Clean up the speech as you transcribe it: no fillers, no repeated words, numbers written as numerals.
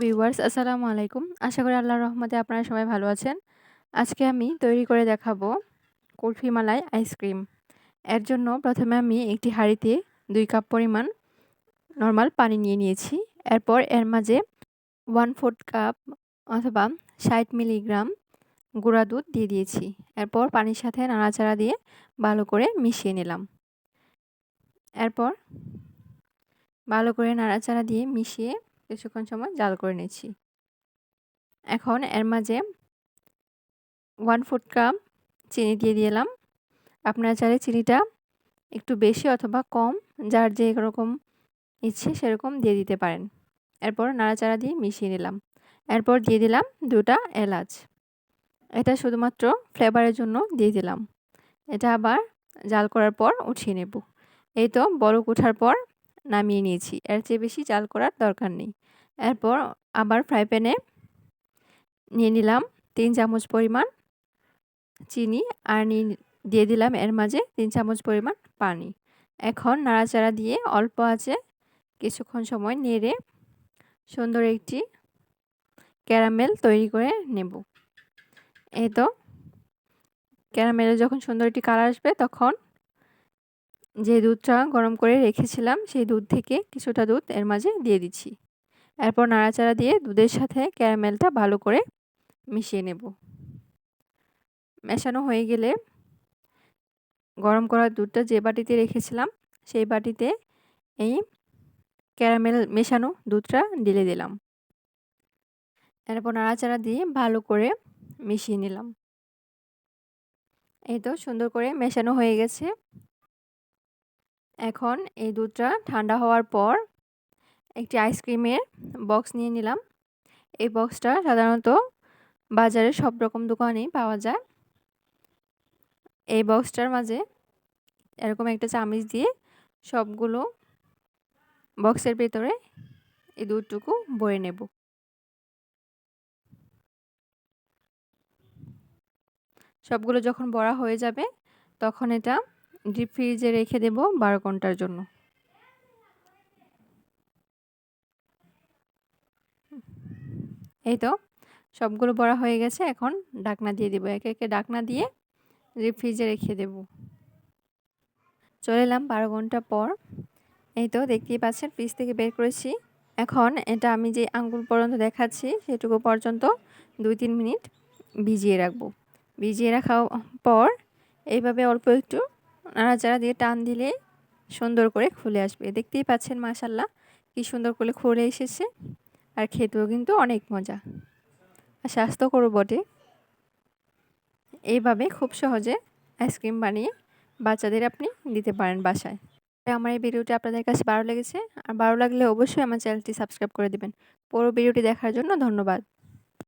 Viewers আসসালামু আলাইকুম। আশা করি আল্লাহর রহমতে আপনারা সবাই ভালো আছেন। আজকে আমি তৈরি করে দেখাবো কুলফি মালাই আইসক্রিম। এর জন্য প্রথমে আমি একটি হাঁড়িতে ২ কাপ পরিমাণ নরমাল পানি নিয়ে নিয়েছি। এরপর এর মাঝে 1/4 কাপ অথবা ৬০ মিলিগ্রাম গুঁড়া দুধ দিয়ে দিয়েছি। এরপর পানির সাথে নাড়াচাড়া দিয়ে ভালো করে মিশিয়ে নিলাম। এরপর ভালো করে নাড়াচাড়া দিয়ে মিশিয়ে কিছুক্ষণ সময় জাল করে নিচ্ছি। এখন এর মাঝে 1/4 কাপ চিনি দিয়ে দিলাম। আপনারা চাইলে চিনিটা একটু বেশি অথবা কম যার যেরকম ইচ্ছে সেরকম দিয়ে দিতে পারেন। এরপর নাড়াচাড়া দিয়ে মিশিয়ে নিলাম। এরপর দিয়ে দিলাম ২ টা এলাচ। এটা শুধুমাত্র ফ্লেভারের জন্য দিয়ে দিলাম। এটা আবার জাল করার পর উঠিয়ে নেব। এই তো বলক ওঠার পর নামিয়ে নিয়েছি। এর চেয়ে বেশি জাল করার দরকার নেই। এরপর আবার ফ্রাই প্যানে নিয়ে নিলাম ৩ চামচ পরিমাণ চিনি আর দিয়ে দিলাম এর মাঝে ৩ চামচ পরিমাণ পানি। এখন নাড়াচাড়া দিয়ে অল্প আঁচে কিছুক্ষণ সময় নেড়ে সুন্দর একটি ক্যারামেল তৈরি করে নেব। এই তো ক্যারামেলের যখন সুন্দর একটি কালার আসবে তখন যে দুধটা গরম করে রেখেছিলাম সেই দুধ থেকে কিছুটা দুধ এর মাঝে দিয়ে দিচ্ছি। এরপর নাড়াচাড়া দিয়ে দুধের সাথে ক্যারামেলটা ভালো করে মিশিয়ে নেব। মেশানো হয়ে গেলে গরম করা দুধটা যে বাটিতে রেখেছিলাম সেই বাটিতে এই ক্যারামেল মেশানো দুধটা ঢেলে দিলাম। এরপর নাড়াচাড়া দিয়ে ভালো করে মিশিয়ে নিলাম। এই তো সুন্দর করে মেশানো হয়ে গেছে। এখন এই দুধটা ঠান্ডা হওয়ার পর একটি আইসক্রিমের বক্স নিয়ে নিলাম। এই বক্সটা সাধারণত বাজারে সব রকম দোকানেই পাওয়া যায়। এই বক্সটার মাঝে এরকম একটা চামচ দিয়ে সবগুলো বক্সের ভেতরে এই দুধটুকু ভরে নেব। সবগুলো যখন ভরা হয়ে যাবে তখন এটা ডিপ ফ্রিজে রেখে দেব ১২ ঘন্টার জন্য। এই তো সবগুলো ভরা হয়ে গেছে। এখন ঢাকনা দিয়ে দেব। একে একে ঢাকনা দিয়ে ডিপ ফ্রিজে রেখে দেব। চলে এলাম ১২ ঘন্টা পর। এই তো দেখতেই পাচ্ছেন ফ্রিজ থেকে বের করেছি। এখন এটা আমি যে আঙ্গুল পর্যন্ত দেখাচ্ছি সেটুকু পর্যন্ত ২-৩ মিনিট ভিজিয়ে রাখবো। ভিজিয়ে রাখার পর এইভাবে অল্প একটু নাড়াচাড়া দিয়ে টান দিলে সুন্দর করে খুলে আসবে। দেখতেই পাচ্ছেন মাশাআল্লাহ কি সুন্দর করে খুলে এসেছে। আর খেতেও কিন্তু অনেক মজা আর স্বাস্থ্যকরও বটে। এইভাবে খুব সহজে আইসক্রিম বানিয়ে বাচ্চাদের আপনি দিতে পারেন বাসায়। আমার এই ভিডিওটি আপনাদের কাছে ভালো লেগেছে আর ভালো লাগলে অবশ্যই আমার চ্যানেলটি সাবস্ক্রাইব করে দিবেন। পুরো ভিডিওটি দেখার জন্য ধন্যবাদ।